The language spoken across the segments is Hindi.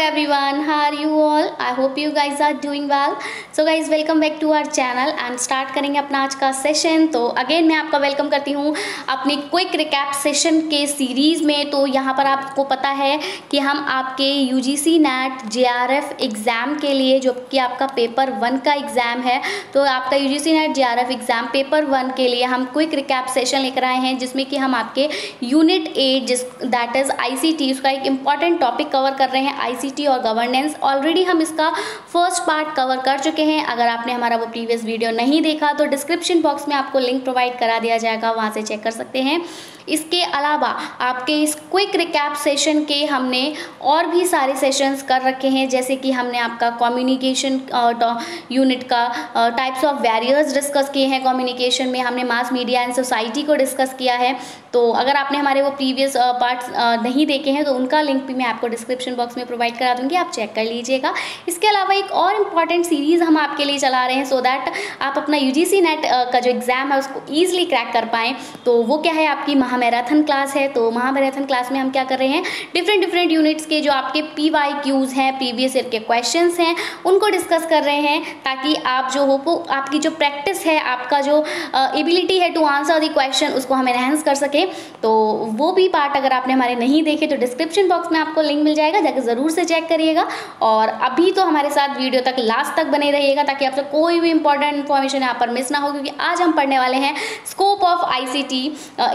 everyone, how are you all? I hope you guys are doing well. So guys, welcome back to our channel and start करेंगे अपना आज का सेशन। तो अगेन मैं आपका वेलकम करती हूँ अपनी क्विक रिकैप सेशन के सीरीज़ में। तो यहाँ पर आपको पता है कि हम आपके यूजीसी नेट जेआरएफ एग्ज़ाम के लिए, जो कि आपका पेपर 1 का एग्ज़ाम है, तो आपका UGC net JRF exam paper 1 के लिए हम क्विक रिकैप सेशन लेकर आए हैं, जिसमें कि हम आपके यूनिट 8 दैट इज़ आईसीटी, उसका एक इम्पॉर्टेंट टॉपिक कवर कर रहे हैं, आईसीटी और गवर्नेंस। ऑलरेडी हम इसका फर्स्ट पार्ट कवर कर चुके हैं। अगर आपने हमारा वो प्रीवियस वीडियो नहीं देखा तो डिस्क्रिप्शन बॉक्स में आपको लिंक प्रोवाइड करा दिया जाएगा, वहाँ से चेक कर सकते हैं। इसके अलावा आपके इस क्विक रिकैप सेशन के हमने और भी सारे सेशंस कर रखे हैं, जैसे कि हमने आपका कम्युनिकेशन यूनिट का टाइप्स ऑफ बैरियर्स डिस्कस किए हैं। कम्युनिकेशन में हमने मास मीडिया एंड सोसाइटी को डिस्कस किया है। तो अगर आपने हमारे वो प्रीवियस पार्ट्स नहीं देखे हैं तो उनका लिंक भी मैं आपको डिस्क्रिप्शन बॉक्स में प्रोवाइड करा दूंगी, आप चेक कर लीजिएगा। इसके अलावा एक और इम्पॉर्टेंट सीरीज़ हम आपके लिए चला रहे हैं, सो दैट आप अपना यूजीसी नेट का जो एग्ज़ाम है उसको ईजिली क्रैक कर पाएँ। तो वो क्या है, आपकी महामैराथन क्लास है। तो महामैराथन क्लास में हम क्या कर रहे हैं, डिफरेंट यूनिट्स के जो आपके PYQs हैं, प्रीवियस ईयर के क्वेश्चंस हैं, उनको डिस्कस कर रहे हैं, ताकि आप जो हो वो आपकी जो प्रैक्टिस है, आपका जो एबिलिटी है टू आंसर द क्वेश्चन, उसको हम एनहांस कर सके। तो वो भी पार्ट अगर आपने हमारे नहीं देखे तो डिस्क्रिप्शन बॉक्स में आपको लिंक मिल जाएगा, जाकर ज़रूर से चेक करिएगा। और अभी तो हमारे साथ वीडियो तक लास्ट तक बने रहिएगा, ताकि आपसे कोई भी इंपॉर्टेंट इन्फॉर्मेशन यहाँ पर मिस ना हो, क्योंकि आज हम पढ़ने वाले हैं scope of ICT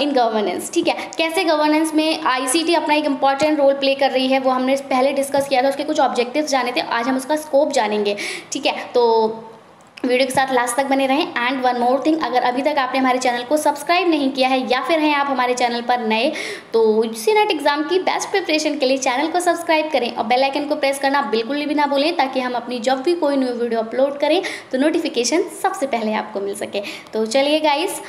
in governance. ठीक है, कैसे गवर्नेंस में आईसीटी अपना एक इंपॉर्टेंट रोल प्ले कर रही है, वो हमने पहले डिस्कस किया था, उसके कुछ ऑब्जेक्टिव्स जाने थे, आज हम उसका स्कोप जानेंगे। ठीक है, तो वीडियो के साथ लास्ट तक बने रहें। एंड वन मोर थिंग, अगर अभी तक आपने हमारे चैनल को सब्सक्राइब नहीं किया है, या फिर हैं आप हमारे चैनल पर नए, तो यूजीसी नेट एग्जाम की बेस्ट प्रिपरेशन के लिए चैनल को सब्सक्राइब करें और बेल आइकन को प्रेस करना बिल्कुल भी ना भूलें, ताकि हम अपनी जब भी कोई न्यू वीडियो अपलोड करें तो नोटिफिकेशन सबसे पहले आपको मिल सके। तो चलिए गाइस,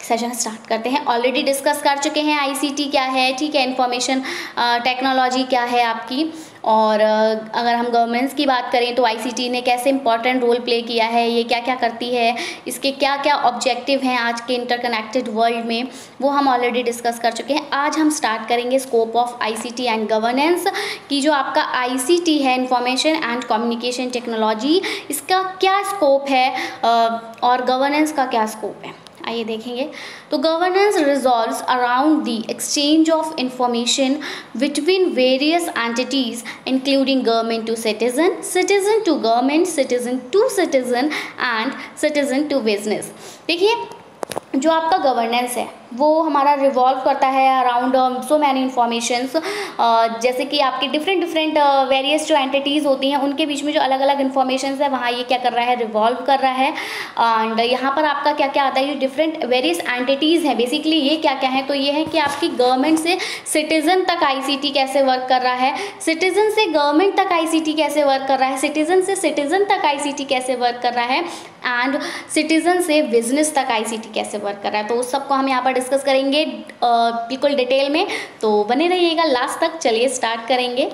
सेशन स्टार्ट करते हैं। ऑलरेडी डिस्कस कर चुके हैं आईसीटी क्या है, ठीक है, इंफॉर्मेशन टेक्नोलॉजी क्या है आपकी। और अगर हम गवर्नेंस की बात करें तो आईसीटी ने कैसे इंपॉर्टेंट रोल प्ले किया है, ये क्या क्या करती है, इसके क्या क्या ऑब्जेक्टिव हैं आज के इंटरकनेक्टेड वर्ल्ड में, वो हम ऑलरेडी डिस्कस कर चुके हैं। आज हम स्टार्ट करेंगे scope of ICT and governance की। जो आपका आईसीटी है, इंफॉर्मेशन एंड कम्युनिकेशन टेक्नोलॉजी, इसका क्या स्कोप है और गवर्नेंस का क्या स्कोप है, आइए देखेंगे। तो governance resolves around the exchange of information between various entities including government to citizen, citizen to government, citizen to citizen and citizen to business. देखिए, जो आपका गवर्नेंस है वो हमारा रिवॉल्व करता है अराउंड सो मैनी इन्फॉर्मेशंस, जैसे कि आपके डिफरेंट वेरियस जो एंटिटीज़ होती हैं उनके बीच में जो अलग अलग इन्फॉर्मेशंस है, वहाँ ये क्या कर रहा है, रिवॉल्व कर रहा है। एंड यहाँ पर आपका क्या क्या आता है, ये डिफरेंट वेरियस एंटिटीज़ हैं। बेसिकली ये क्या क्या है, तो ये है कि आपकी गवर्नमेंट से सिटीज़न तक आईसीटी कैसे वर्क कर रहा है, सिटीज़न से गवर्नमेंट तक आईसीटी कैसे वर्क कर रहा है, सिटीज़न से सिटीज़न तक आईसीटी कैसे वर्क कर रहा है, एंड सिटीज़न से बिजनेस तक आईसीटी कैसे वर्क कर रहा है। तो उस सबको हम यहाँ पर डिस्कस करेंगे बिल्कुल डिटेल में, तो बने रहिएगा लास्ट तक। चलिए स्टार्ट करेंगे।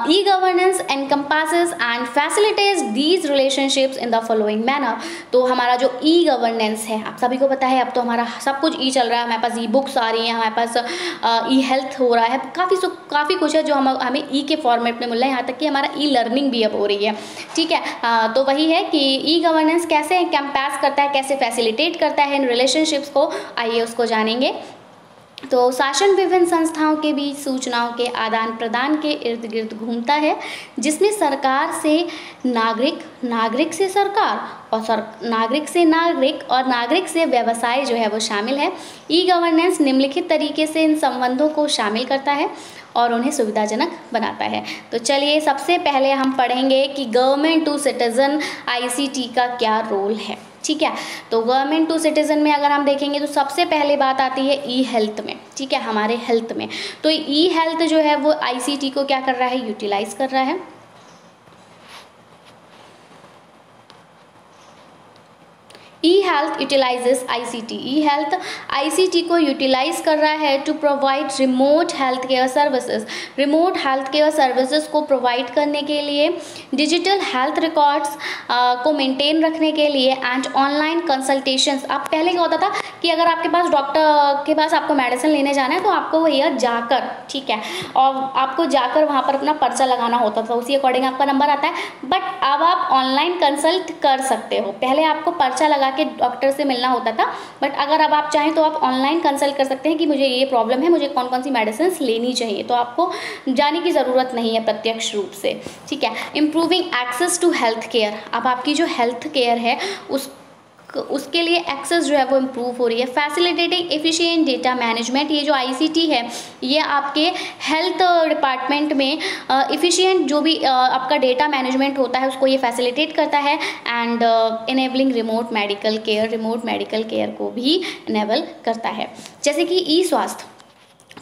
E-governance encompasses and facilitates these relationships in the following manner। तो हमारा जो ई-गवर्नेंस है, आप सभी को पता है, अब तो हमारा सब कुछ ई चल रहा है, हमारे पास ई बुक्स आ रही हैं, हमारे पास ई हेल्थ हो रहा है, काफ़ी कुछ है जो हमें ई के फॉर्मेट में मिल रहा है, यहाँ तक कि हमारा ई लर्निंग भी अब हो रही है। ठीक है, तो वही है कि ई-गवर्नेंस कैसे एनकम्पास करता है, कैसे फैसिलिटेट करता है इन रिलेशनशिप्स को, आइए उसको जानेंगे। तो शासन विभिन्न संस्थाओं के बीच सूचनाओं के आदान प्रदान के इर्द गिर्द घूमता है, जिसमें सरकार से नागरिक, नागरिक से सरकार और नागरिक से नागरिक और नागरिक से व्यवसाय जो है वो शामिल है। ई गवर्नेंस निम्नलिखित तरीके से इन संबंधों को शामिल करता है और उन्हें सुविधाजनक बनाता है। तो चलिए सबसे पहले हम पढ़ेंगे कि गवर्नमेंट टू सिटीज़न आईसीटी का क्या रोल है। ठीक है, तो गवर्नमेंट टू सिटीज़न में अगर हम देखेंगे तो सबसे पहले बात आती है ई हेल्थ में। ठीक है, हमारे हेल्थ में, तो ई हेल्थ जो है वो आईसीटी को क्या कर रहा है, यूटिलाइज कर रहा है। E health utilizes ICT। E health ICT को यूटिलाइज कर रहा है to provide remote health care services. Remote health care services को प्रोवाइड करने के लिए, डिजिटल हेल्थ रिकॉर्ड्स को मेंटेन रखने के लिए एंड ऑनलाइन कंसल्टेशंस। अब पहले क्या होता था कि अगर आपके पास डॉक्टर के पास आपको मेडिसिन लेने जाना है तो आपको भैया जाकर, ठीक है, और आपको जाकर वहाँ पर अपना पर्चा लगाना होता था, उसी अकॉर्डिंग आपका नंबर आता है। बट अब आप ऑनलाइन कंसल्ट कर सकते हो। पहले आपको पर्चा लगा के डॉक्टर से मिलना होता था, बट अगर अब आप चाहें तो आप ऑनलाइन कंसल्ट कर सकते हैं कि मुझे ये प्रॉब्लम है, मुझे कौन कौन सी मेडिसिन लेनी चाहिए, तो आपको जाने की ज़रूरत नहीं है प्रत्यक्ष रूप से, ठीक है। Improving access to health care. अब आपकी जो हेल्थ केयर है उसके लिए एक्सेस जो है वो इम्प्रूव हो रही है। Facilitating efficient data management. ये जो ICT है ये आपके हेल्थ डिपार्टमेंट में एफिशिएंट जो भी आपका डेटा मैनेजमेंट होता है उसको ये फैसिलिटेट करता है। And enabling remote medical care को भी इनेबल करता है। जैसे कि ई स्वास्थ्य,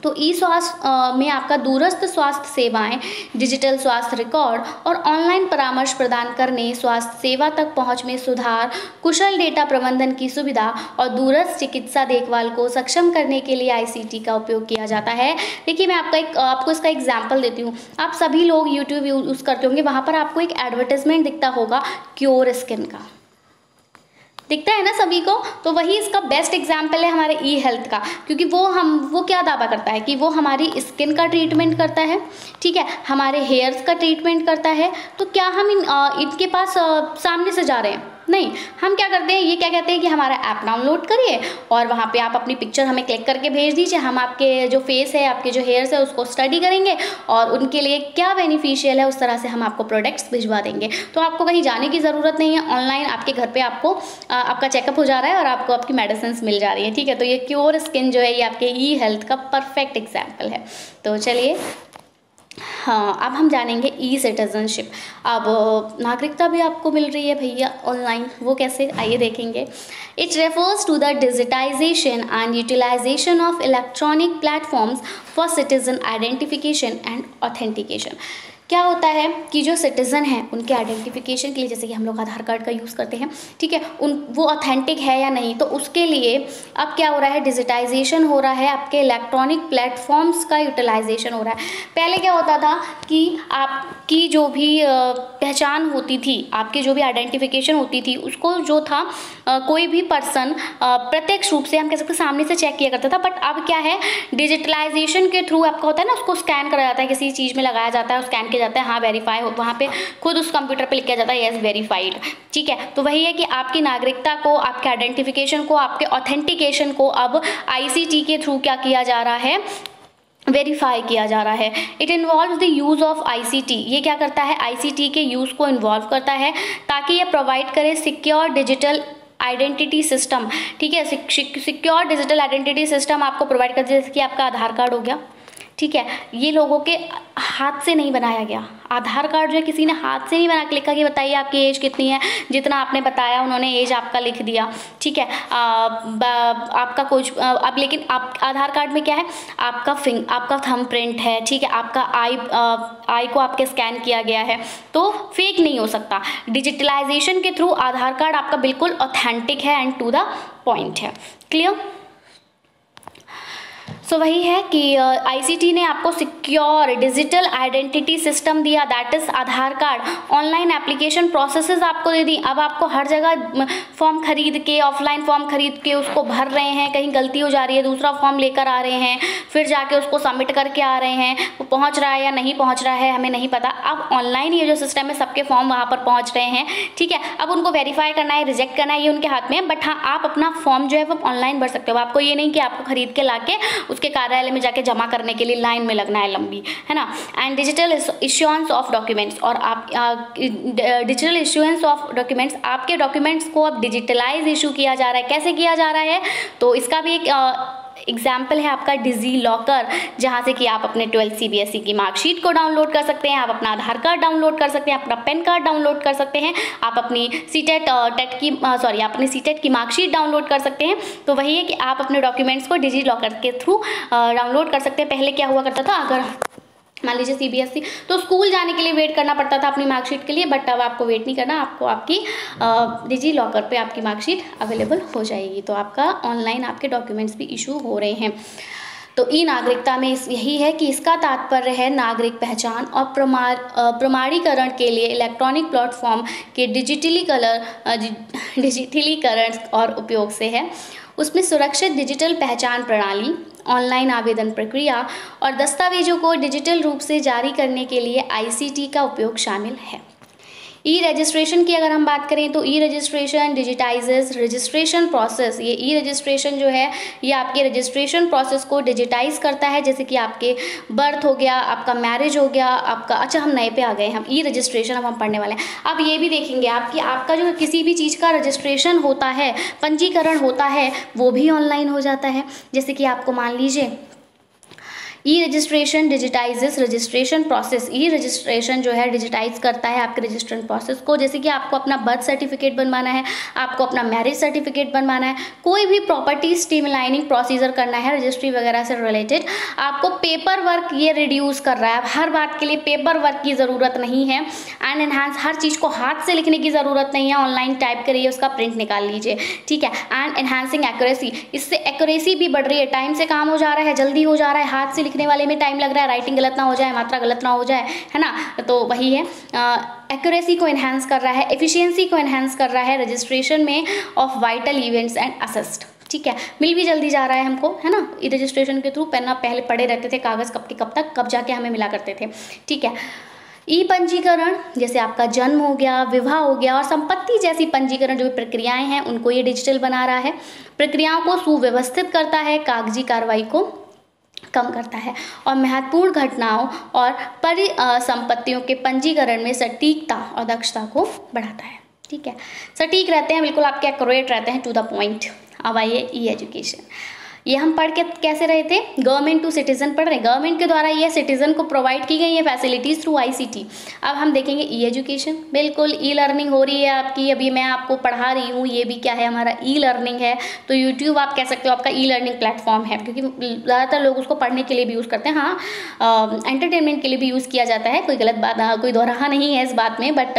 तो ई स्वास्थ्य में आपका दूरस्थ स्वास्थ्य सेवाएं, डिजिटल स्वास्थ्य रिकॉर्ड और ऑनलाइन परामर्श प्रदान करने, स्वास्थ्य सेवा तक पहुंच में सुधार, कुशल डेटा प्रबंधन की सुविधा और दूरस्थ चिकित्सा देखभाल को सक्षम करने के लिए ICT का उपयोग किया जाता है। देखिए मैं आपको इसका एग्जाम्पल देती हूँ। आप सभी लोग यूट्यूब यूज़ करते होंगे, वहाँ पर आपको एक एडवर्टाइजमेंट दिखता होगा क्योर स्किन का, दिखता है ना सभी को। तो वही इसका बेस्ट एग्जाम्पल है हमारे ई हेल्थ का, क्योंकि वो क्या दावा करता है कि वो हमारी स्किन का ट्रीटमेंट करता है, ठीक है, हमारे हेयर्स का ट्रीटमेंट करता है। तो क्या हम इनके पास सामने से जा रहे हैं? नहीं, हम क्या करते हैं, ये क्या कहते हैं कि हमारा ऐप डाउनलोड करिए और वहाँ पे आप अपनी पिक्चर हमें क्लिक करके भेज दीजिए, हम आपके जो फेस है, आपके जो हेयर्स है उसको स्टडी करेंगे और उनके लिए क्या बेनिफिशियल है उस तरह से हम आपको प्रोडक्ट्स भिजवा देंगे। तो आपको कहीं जाने की ज़रूरत नहीं है, ऑनलाइन आपके घर पे आपको आपका चेकअप हो जा रहा है और आपको आपकी मेडिसिन मिल जा रही है, ठीक है। तो ये क्योर स्किन जो है ये आपके ई हेल्थ का परफेक्ट एग्जाम्पल है। तो चलिए हाँ, अब हम जानेंगे ई सिटीजनशिप। अब नागरिकता भी आपको मिल रही है भैया ऑनलाइन, वो कैसे, आइए देखेंगे। It refers to the digitization and utilization of electronic platforms for citizen identification and authentication. क्या होता है कि जो सिटीज़न हैं उनके आइडेंटिफिकेशन के लिए, जैसे कि हम लोग आधार कार्ड का यूज़ करते हैं, ठीक है, वो ऑथेंटिक है या नहीं, तो उसके लिए अब क्या हो रहा है, डिजिटाइजेशन हो रहा है, आपके इलेक्ट्रॉनिक प्लेटफॉर्म्स का यूटिलाइजेशन हो रहा है। पहले क्या होता था कि आपकी जो भी पहचान होती थी, आपकी जो भी आइडेंटिफिकेशन होती थी, उसको जो था कोई भी पर्सन प्रत्यक्ष रूप से हम कह सकते हैं सामने से चेक किया करता था। बट अब क्या है, डिजिटलाइजेशन के थ्रू आपका होता है ना, उसको स्कैन करा जाता है, किसी चीज़ में लगाया जाता है, स्कैन जाता है, हाँ वेरीफाई हो, वहाँ पे खुद उस कंप्यूटर पे लिखा जाता है यस वेरीफाइड, ठीक है। तो वही है कि आपकी नागरिकता को, आपके आइडेंटिफिकेशन को, आपके ऑथेंटिकेशन को अब ICT के थ्रू क्या किया जा रहा है, वेरीफाई किया जा रहा है। It involve the use of ICT। ये क्या करता है, ICT के यूज़ को इन्वॉल्व करता है ताकि ये प्रोवाइड करे सिक्योर डिजिटल आइडेंटिटी सिस्टम, ठीक है। सिक्योर डिजिटल आइडेंटिटी सिस्टम आपको प्रोवाइड करते हैं, जैसे कि आपका आधार कार्ड हो गया, ठीक है, ये लोगों के हाथ से नहीं बनाया गया। आधार कार्ड जो है किसी ने हाथ से नहीं बना के लिखा कि बताइए आपकी एज कितनी है, जितना आपने बताया उन्होंने एज आपका लिख दिया, ठीक है। आपका कुछ अब लेकिन आप आधार कार्ड में क्या है, आपका थंब प्रिंट है, ठीक है, आपका आई को आपके स्कैन किया गया है, तो फेक नहीं हो सकता। डिजिटलाइजेशन के थ्रू आधार कार्ड आपका बिल्कुल ऑथेंटिक है एंड टू द पॉइंट है। क्लियर? सो वही है कि ICT ने आपको सिक्योर डिजिटल आइडेंटिटी सिस्टम दिया, that is Aadhaar card. Online application processes आपको दे दी। अब आपको हर जगह फॉर्म खरीद के, ऑफलाइन फॉर्म खरीद के उसको भर रहे हैं, कहीं गलती हो जा रही है दूसरा फॉर्म लेकर आ रहे हैं, फिर जाके उसको सबमिट करके आ रहे हैं, वो पहुंच रहा है या नहीं पहुंच रहा है हमें नहीं पता। अब ऑनलाइन ये जो सिस्टम है सबके फॉर्म वहाँ पर पहुँच रहे हैं, ठीक है। अब उनको वेरीफाई करना है, रिजेक्ट करना है, ये उनके हाथ में है। बट हाँ, आप अपना फॉर्म जो है वो ऑनलाइन भर सकते हो। आपको ये नहीं कि आपको खरीद के ला के उसके कार्यालय में जाके जमा करने के लिए लाइन में लगना है लंबी, है ना। And digital issuance of documents, और आप डिजिटल इश्यूएंस ऑफ डॉक्यूमेंट्स, आपके डॉक्यूमेंट्स को अब डिजिटलाइज इशू किया जा रहा है। कैसे किया जा रहा है, तो इसका भी एक एग्जाम्पल है आपका डिजी लॉकर, जहाँ से कि आप अपने 12th CBSE की मार्कशीट को डाउनलोड कर सकते हैं, आप अपना आधार कार्ड डाउनलोड कर सकते हैं, अपना पैन कार्ड डाउनलोड कर सकते हैं, आप अपनी सीटेट की मार्कशीट डाउनलोड कर सकते हैं। तो वही है कि आप अपने डॉक्यूमेंट्स को डिजी लॉकर के थ्रू डाउनलोड कर सकते हैं। पहले क्या हुआ करता था, अगर मान लीजिए CBSE, तो स्कूल जाने के लिए वेट करना पड़ता था अपनी मार्कशीट के लिए, बट अब आपको वेट नहीं करना, आपको आपकी डिजी लॉकर पे आपकी मार्कशीट अवेलेबल हो जाएगी। तो आपका ऑनलाइन आपके डॉक्यूमेंट्स भी इशू हो रहे हैं। तो ई नागरिकता में यही है कि इसका तात्पर्य है नागरिक पहचान और प्रमाणीकरण के लिए इलेक्ट्रॉनिक प्लेटफॉर्म के डिजिटलीकरण और उपयोग से है। उसमें सुरक्षित डिजिटल पहचान प्रणाली, ऑनलाइन आवेदन प्रक्रिया और दस्तावेजों को डिजिटल रूप से जारी करने के लिए ICT का उपयोग शामिल है। ई रजिस्ट्रेशन की अगर हम बात करें तो ई रजिस्ट्रेशन डिजिटाइजेस रजिस्ट्रेशन प्रोसेस। ये ई रजिस्ट्रेशन जो है ये आपके रजिस्ट्रेशन प्रोसेस को डिजिटाइज करता है, जैसे कि आपके बर्थ हो गया, आपका मैरिज हो गया, आपका, अच्छा हम नए पे आ गए, हम ई रजिस्ट्रेशन अब हम पढ़ने वाले हैं। अब ये भी देखेंगे आपका जो किसी भी चीज़ का रजिस्ट्रेशन होता है, पंजीकरण होता है, वो भी ऑनलाइन हो जाता है। जैसे कि आपको मान लीजिए ई रजिस्ट्रेशन डिजिटाइजेस रजिस्ट्रेशन प्रोसेस। ई रजिस्ट्रेशन जो है डिजिटाइज करता है आपके रजिस्ट्रेशन प्रोसेस को। जैसे कि आपको अपना बर्थ सर्टिफिकेट बनवाना है, आपको अपना मैरिज सर्टिफिकेट बनवाना है, कोई भी प्रॉपर्टी स्ट्रीमलाइनिंग प्रोसीजर करना है रजिस्ट्री वगैरह से रिलेटेड, आपको पेपर वर्क ये रिड्यूस कर रहा है। हर बात के लिए पेपर वर्क की ज़रूरत नहीं है। एंड एनहांस, हर चीज़ को हाथ से लिखने की ज़रूरत नहीं है, ऑनलाइन टाइप करिए, उसका प्रिंट निकाल लीजिए, ठीक है। एंड एनहांसिंग एक्यूरेसी, इससे एक्यूरेसी भी बढ़ रही है, टाइम से काम हो जा रहा है, जल्दी हो जा रहा है। हाथ से लिखने वाले में टाइम लग रहा है, राइटिंग गलत ना हो जाए, मात्रा गलत ना हो जाए, है ना। तो वही है, एक्यूरेसी को एनहांस कर रहा है, एफिशिएंसी को एनहांस कर रहा है रजिस्ट्रेशन में of vital events and assist, ठीक है। मिल भी जल्दी जा रहा है हमको, है ना। ई रजिस्ट्रेशन के थ्रू पन्ना पहले पड़े रहते थे कागज़, कब के कब तक, कब जाके हमें मिला करते थे, ठीक है। ई पंजीकरण, जैसे आपका जन्म हो गया, विवाह हो गया और संपत्ति जैसी पंजीकरण जो प्रक्रियाएं हैं उनको ये डिजिटल बना रहा है। प्रक्रियाओं को सुव्यवस्थित करता है, कागजी कार्रवाई को कम करता है और महत्वपूर्ण घटनाओं और परिसंपत्तियों के पंजीकरण में सटीकता और दक्षता को बढ़ाता है, ठीक है। सटीक रहते हैं, बिल्कुल आपके एक्यूरेट रहते हैं, टू द पॉइंट। अब आइए ई एजुकेशन। ये हम पढ़ के कैसे रहे थे, गवर्नमेंट टू सिटीजन पढ़ रहे हैं, गवर्नमेंट के द्वारा ये सिटीजन को प्रोवाइड की गई है फैसिलिटीज़ थ्रू ICT। अब हम देखेंगे ई एजुकेशन, बिल्कुल ई लर्निंग हो रही है आपकी। अभी मैं आपको पढ़ा रही हूँ, ये भी क्या है, हमारा ई लर्निंग है। तो यूट्यूब आप कह सकते हो आपका ई लर्निंग प्लेटफॉर्म है, क्योंकि ज़्यादातर लोग उसको पढ़ने के लिए भी यूज़ करते हैं। हाँ, एंटरटेनमेंट के लिए भी यूज़ किया जाता है, कोई गलत बात, कोई दोहराहा नहीं है इस बात में, बट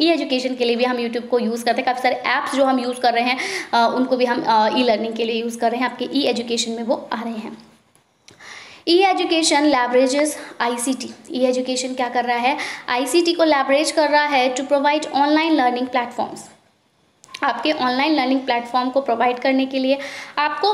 ई एजुकेशन के लिए भी हम यूट्यूब को यूज़ करते हैं। काफ़ी सारे ऐप्स जो हम यूज़ कर रहे हैं उनको भी हम ई लर्निंग के लिए यूज़ कर रहे हैं, आपके ई एजुकेशन में वो आ रहे हैं। ई एजुकेशन लैवरेजेस ICT। ई एजुकेशन क्या कर रहा है, ICT को लैवरेज कर रहा है to provide online learning platforms. आपके ऑनलाइन लर्निंग प्लेटफॉर्म को प्रोवाइड करने के लिए आपको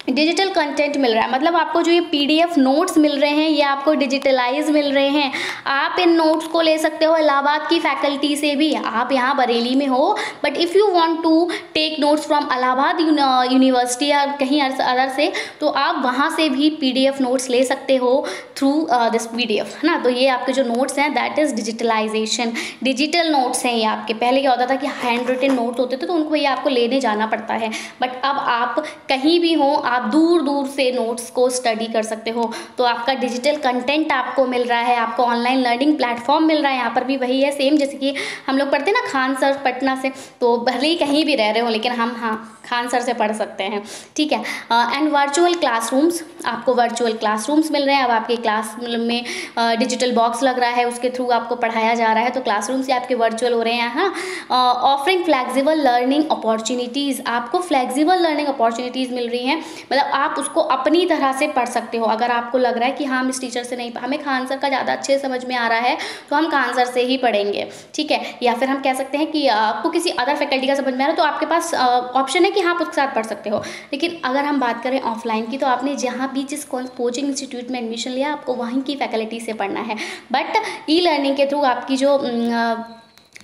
डिजिटल कंटेंट मिल रहा है, मतलब आपको जो ये PDF नोट्स मिल रहे हैं ये आपको डिजिटलाइज मिल रहे हैं। आप इन नोट्स को ले सकते हो इलाहाबाद की फैकल्टी से भी, आप यहाँ बरेली में हो, but if you want to take notes from Allahabad university या कहीं अदर से, तो आप वहाँ से भी PDF नोट्स ले सकते हो थ्रू दिस PDF, है ना। तो ये आपके जो नोट्स हैं that is digitalization, digital notes हैं ये आपके। पहले क्या होता था कि हैंड रिटन नोट्स होते थे तो उनको ये आपको लेने जाना पड़ता है, बट अब आप कहीं भी हो, आप दूर दूर से नोट्स को स्टडी कर सकते हो। तो आपका डिजिटल कंटेंट आपको मिल रहा है, आपको ऑनलाइन लर्निंग प्लेटफॉर्म मिल रहा है। यहाँ पर भी वही है सेम, जैसे कि हम लोग पढ़ते हैं ना खान सर पटना से, तो भले ही कहीं भी रह रहे हो लेकिन हम हाँ खान सर से पढ़ सकते हैं, ठीक है। एंड वर्चुअल क्लासरूम्स, आपको वर्चुअल क्लासरूम्स मिल रहे हैं। अब आपके क्लास में डिजिटल बॉक्स लग रहा है, उसके थ्रू आपको पढ़ाया जा रहा है, तो क्लासरूम से आपके वर्चुअल हो रहे हैं। हाँ, ऑफरिंग फ्लेक्सिबल लर्निंग अपॉर्चुनिटीज़, आपको फ्लेक्सिबल लर्निंग अपॉर्चुनिटीज़ मिल रही हैं, मतलब आप उसको अपनी तरह से पढ़ सकते हो। अगर आपको लग रहा है कि हाँ हम इस टीचर से नहीं, हमें खान सर का ज़्यादा अच्छे समझ में आ रहा है तो हम खान सर से ही पढ़ेंगे, ठीक है। या फिर हम कह सकते हैं कि आपको किसी अदर फैकल्टी का समझ में आ रहा है तो आपके पास ऑप्शन है कि हाँ आप उसके साथ पढ़ सकते हो। लेकिन अगर हम बात करें ऑफलाइन की, तो आपने जहाँ भी जिस कोचिंग इंस्टीट्यूट में एडमिशन लिया आपको वहीं की फैकल्टी से पढ़ना है। बट ई लर्निंग के थ्रू आपकी जो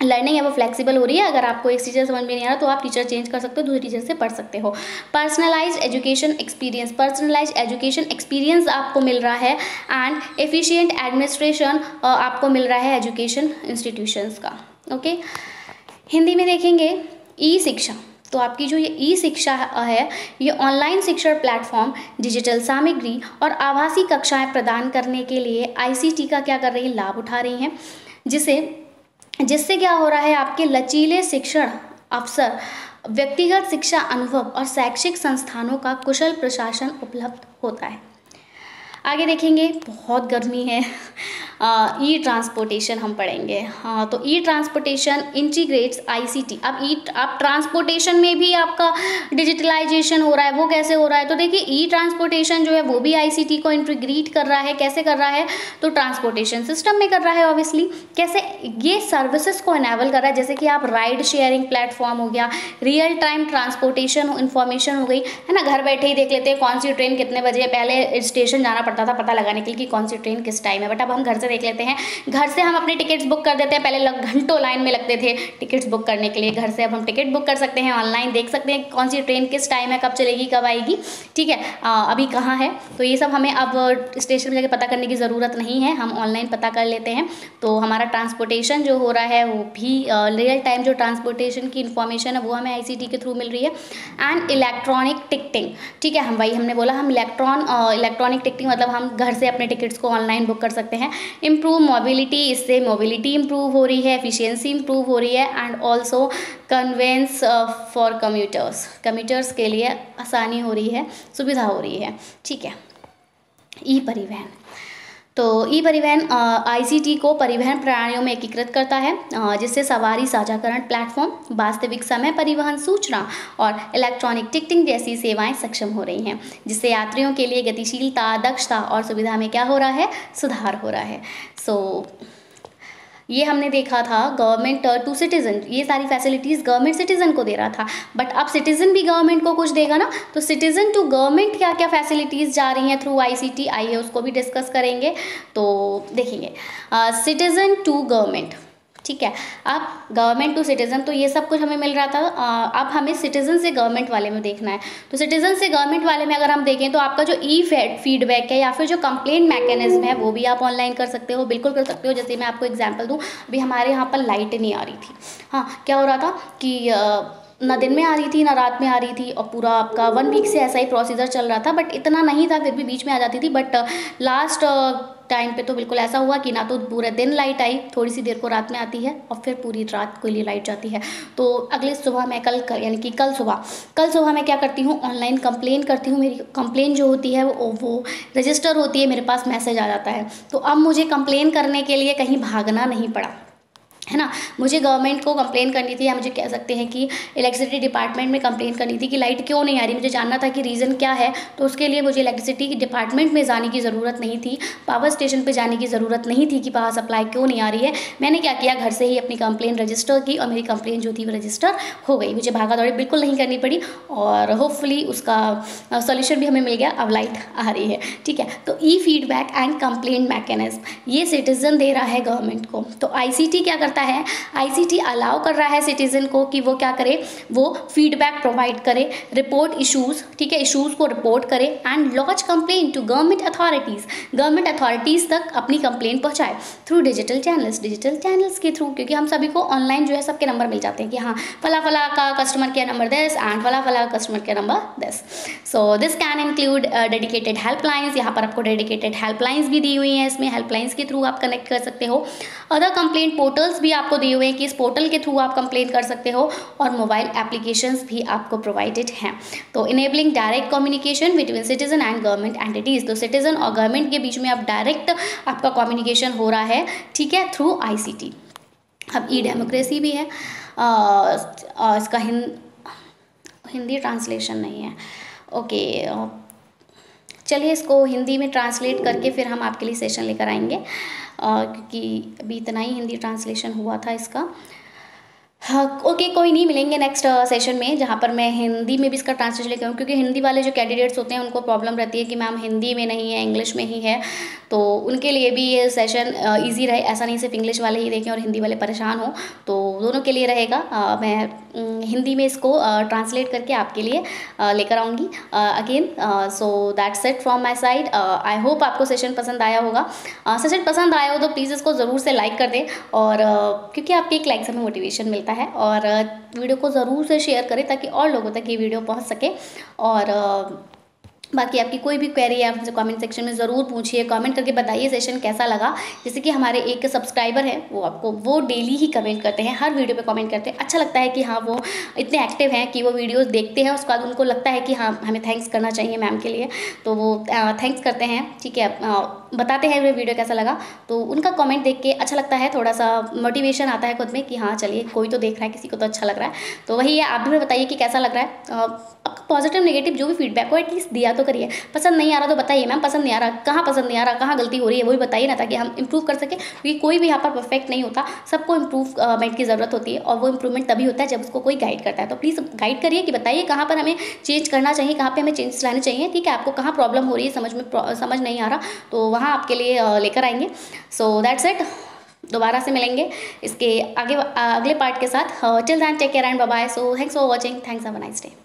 लर्निंग है वो फ्लेक्सिबल हो रही है। अगर आपको एक टीचर समझ में नहीं आ रहा तो आप टीचर चेंज कर सकते हो, दूसरे टीचर से पढ़ सकते हो। Personalised education experience, personalised education experience आपको मिल रहा है। एंड एफिशिएंट एडमिनिस्ट्रेशन आपको मिल रहा है एजुकेशन इंस्टीट्यूशंस का, ओके। हिंदी में देखेंगे ई शिक्षा, तो आपकी जो ये ई शिक्षा है ये ऑनलाइन शिक्षण प्लेटफॉर्म, डिजिटल सामग्री और आभासी कक्षाएं प्रदान करने के लिए ICT का क्या कर रही है, लाभ उठा रही हैं, जिससे क्या हो रहा है, आपके लचीले शिक्षण अवसर, व्यक्तिगत शिक्षा अनुभव और शैक्षिक संस्थानों का कुशल प्रशासन उपलब्ध होता है। आगे देखेंगे, बहुत गर्मी है। ई ट्रांसपोर्टेशन हम पढ़ेंगे। हाँ, तो ई ट्रांसपोर्टेशन इंटीग्रेट्स आईसीटी। अब ट्रांसपोर्टेशन में भी आपका डिजिटलाइजेशन हो रहा है, वो कैसे हो रहा है? तो देखिए, ई ट्रांसपोर्टेशन जो है वो भी आईसीटी को इंटीग्रेट कर रहा है। कैसे कर रहा है? तो ट्रांसपोर्टेशन सिस्टम में कर रहा है ऑब्वियसली। कैसे? ये सर्विसेज को इनेबल कर रहा है, जैसे कि आप राइड शेयरिंग प्लेटफॉर्म हो गया, रियल टाइम ट्रांसपोर्टेशन इन्फॉर्मेशन हो गई, है ना। घर बैठे ही देख लेते हैं कौन सी ट्रेन कितने बजे है। पहले स्टेशन जाना पड़ता था पता लगाने के लिए कि कौन सी ट्रेन किस टाइम है, बट अब हम घर से देख लेते हैं। घर से हम अपनी टिकट्स बुक कर देते हैं। पहले घंटों लाइन में लगते थे टिकट्स बुक करने के लिए, घर से अब हम टिकट बुक कर सकते हैं, ऑनलाइन देख सकते हैं कौन सी ट्रेन किस टाइम है, कब चलेगी, कब आएगी, ठीक है, अभी कहाँ है। तो ये सब हमें अब स्टेशन में जाकर पता करने की ज़रूरत नहीं है, हम ऑनलाइन पता कर लेते हैं। तो हमारा ट्रांसपोर्टेशन जो हो रहा है वो भी रियल टाइम जो ट्रांसपोर्टेशन की इन्फॉर्मेशन है वो हमें आईसीटी के थ्रू मिल रही है। एंड इलेक्ट्रॉनिक टिकटिंग, ठीक है, हमने बोला हम इलेक्ट्रॉनिक टिकटिंग मतलब हम घर से अपने टिकट्स को ऑनलाइन बुक कर सकते हैं। इम्प्रूव मोबिलिटी, इससे मोबिलिटी इम्प्रूव हो रही है, एफिशिएंसी इम्प्रूव हो रही है। And also convenience for commuters के लिए आसानी हो रही है, सुविधा हो रही है, ठीक है। ई परिवहन, तो ई परिवहन आईसीटी को परिवहन प्रणालियों में एकीकृत करता है, जिससे सवारी साझाकरण प्लेटफॉर्म, वास्तविक समय परिवहन सूचना और इलेक्ट्रॉनिक टिकटिंग जैसी सेवाएं सक्षम हो रही हैं, जिससे यात्रियों के लिए गतिशीलता, दक्षता और सुविधा में क्या हो रहा है? सुधार हो रहा है। ये हमने देखा था गवर्नमेंट टू सिटीजन, ये सारी फैसिलिटीज़ गवर्नमेंट सिटीजन को दे रहा था, बट अब सिटीजन भी गवर्नमेंट को कुछ देगा ना। तो सिटीजन टू गवर्नमेंट क्या क्या फैसिलिटीज़ जा रही हैं थ्रू आईसीटी, आइए उसको भी डिस्कस करेंगे। तो देखेंगे सिटीजन टू गवर्नमेंट, ठीक है। अब गवर्नमेंट टू सिटीजन, तो ये सब कुछ हमें मिल रहा था। अब हमें सिटीजन से गवर्नमेंट वाले में देखना है। तो सिटीजन से गवर्नमेंट वाले में अगर हम देखें तो आपका जो ई फीडबैक है या फिर जो कंप्लेंट मैकेनिज्म है वो भी आप ऑनलाइन कर सकते हो, बिल्कुल कर सकते हो। जैसे मैं आपको एग्जांपल दूं, अभी हमारे यहाँ पर लाइट नहीं आ रही थी। हाँ, क्या हो रहा था कि ना दिन में आ रही थी ना रात में आ रही थी, और पूरा आपका 1 वीक से ऐसा ही प्रोसीजर चल रहा था, बट इतना नहीं था, फिर भी बीच में आ जाती थी। बट लास्ट टाइम पे तो बिल्कुल ऐसा हुआ कि ना तो पूरे दिन लाइट आई, थोड़ी सी देर को रात में आती है और फिर पूरी रात के लिए लाइट जाती है। तो अगले सुबह मैं यानी कि कल सुबह मैं क्या करती हूँ? ऑनलाइन कंप्लेन करती हूँ। मेरी कंप्लेन जो होती है वो रजिस्टर होती है, मेरे पास मैसेज आ जाता है। तो अब मुझे कंप्लेन करने के लिए कहीं भागना नहीं पड़ा, है ना। मुझे गवर्नमेंट को कंप्लेन करनी थी, या मुझे कह सकते हैं कि इलेक्ट्रिसिटी डिपार्टमेंट में कंप्लेन करनी थी कि लाइट क्यों नहीं आ रही, मुझे जानना था कि रीज़न क्या है। तो उसके लिए मुझे इलेक्ट्रिसिटी डिपार्टमेंट में जाने की ज़रूरत नहीं थी, पावर स्टेशन पे जाने की ज़रूरत नहीं थी कि पावर सप्लाई क्यों नहीं आ रही है। मैंने क्या किया, घर से ही अपनी कंप्लेन रजिस्टर की और मेरी कंप्लेन जो थी वो रजिस्टर हो गई। मुझे भागा दौड़ी बिल्कुल नहीं करनी पड़ी और होपफुली उसका सोल्यूशन भी हमें मिल गया, अब लाइट आ रही है, ठीक है। तो ई फीडबैक एंड कंप्लेंट मैकेनिज्म ये सिटीजन दे रहा है गवर्नमेंट को। तो आईसीटी क्या करता है? आईसीटी अलाउ कर रहा है सिटीजन को कि वो क्या करे, वो फीडबैक प्रोवाइड करे, रिपोर्ट इशूज़, ठीक है, इशूज़ को रिपोर्ट करे and launch complain to government authorities तक अपनी कंप्लेन पहुंचाए थ्रू डिजिटल चैनल्स के थ्रू। क्योंकि हम सभी को ऑनलाइन जो है सबके नंबर मिल जाते हैं कि हाँ फला फला का customer care number this and फला फला customer care number this. So this can include dedicated helplines, यहाँ पर आपको डेडिकेटेड हेल्पलाइंस भी दी हुई हैं, इसमें हेल्पलाइंस के थ्रू आप कनेक्ट कर सकते हो। अदर कंप्लेंट पोर्टल्स भी आपको दिए हुए हैं कि इस पोर्टल के थ्रू आप कंप्लेन कर सकते हो, और मोबाइल एप्लीकेशंस भी आपको प्रोवाइडेड हैं। तो enabling direct communication between citizen and government entities, तो सिटीजन और गवर्नमेंट के बीच में अब डायरेक्ट आपका कम्युनिकेशन हो रहा है, ठीक है, थ्रू आईसीटी। अब ई डेमोक्रेसी भी है, इसका हिंदी ट्रांसलेशन नहीं है, ओके, चलिए इसको हिंदी में ट्रांसलेट करके फिर हम आपके लिए सेशन लेकर आएंगे, क्योंकि अभी इतना ही हिंदी ट्रांसलेशन हुआ था इसका। हाँ ओके, कोई नहीं, मिलेंगे नेक्स्ट सेशन में जहाँ पर मैं हिंदी में भी इसका ट्रांसलेशन लेकर आऊँ, क्योंकि हिंदी वाले जो कैंडिडेट्स होते हैं उनको प्रॉब्लम रहती है कि मैम हिंदी में नहीं है, इंग्लिश में ही है। तो उनके लिए भी ये सेशन इजी रहे, ऐसा नहीं सिर्फ इंग्लिश वाले ही देखें और हिंदी वाले परेशान हो, तो दोनों के लिए रहेगा। मैं हिंदी में इसको ट्रांसलेट करके आपके लिए लेकर आऊँगी again. So that's it from my side. I hope आपको सेशन पसंद आया होगा। सेशन पसंद आया हो तो प्लीज़ इसको ज़रूर से लाइक कर दें, और क्योंकि आपके एक लाइक से हमें मोटिवेशन मिलता है, और वीडियो को ज़रूर से शेयर करें ताकि और लोगों तक ये वीडियो पहुंच सके। और बाकी आपकी कोई भी क्वेरी है आप मुझे कमेंट सेक्शन में ज़रूर पूछिए, कमेंट करके बताइए सेशन कैसा लगा। जैसे कि हमारे एक सब्सक्राइबर हैं, वो डेली ही कमेंट करते हैं, हर वीडियो पे कमेंट करते हैं। अच्छा लगता है कि हाँ वो इतने एक्टिव हैं कि वो वीडियोस देखते हैं, उसके बाद उनको लगता है कि हाँ हमें थैंक्स करना चाहिए मैम के लिए, तो वो थैंक्स करते हैं। ठीक है, बताते हैं वीडियो कैसा लगा, तो उनका कमेंट देख के अच्छा लगता है, थोड़ा सा मोटिवेशन आता है खुद में कि हाँ चलिए कोई तो देख रहा है, किसी को तो अच्छा लग रहा है। तो वही है, आप भी बताइए कि कैसा लग रहा है। पॉजिटिव नेगेटिव जो भी फीडबैक हो एटलीस्ट दिया तो करिए। पसंद नहीं आ रहा तो बताइए मैम पसंद नहीं आ रहा, कहाँ पसंद नहीं आ रहा, कहाँ गलती हो रही है, वो भी बताइए ना, ताकि हम इंप्रूव कर सकें। क्योंकि कोई भी यहाँ पर परफेक्ट नहीं होता, सबको इम्प्रूवमेंट की ज़रूरत होती है, और वो इम्प्रूवमेंट तभी होता है जब उसको कोई गाइड करता है। तो प्लीज़ गाइड करिए कि बताइए कहाँ पर हमें चेंज करना चाहिए, कहाँ पर हमें चेंजेस लाने चाहिए। ठीक है, आपको कहाँ प्रॉब्लम हो रही है, समझ नहीं आ रहा, तो वहाँ आपके लिए लेकर आएंगे। सो दैट्स इट, दोबारा से मिलेंगे इसके आगे अगले पार्ट के साथ। Till then take care and bye bye. So thanks for watching, thanks, have a nice day.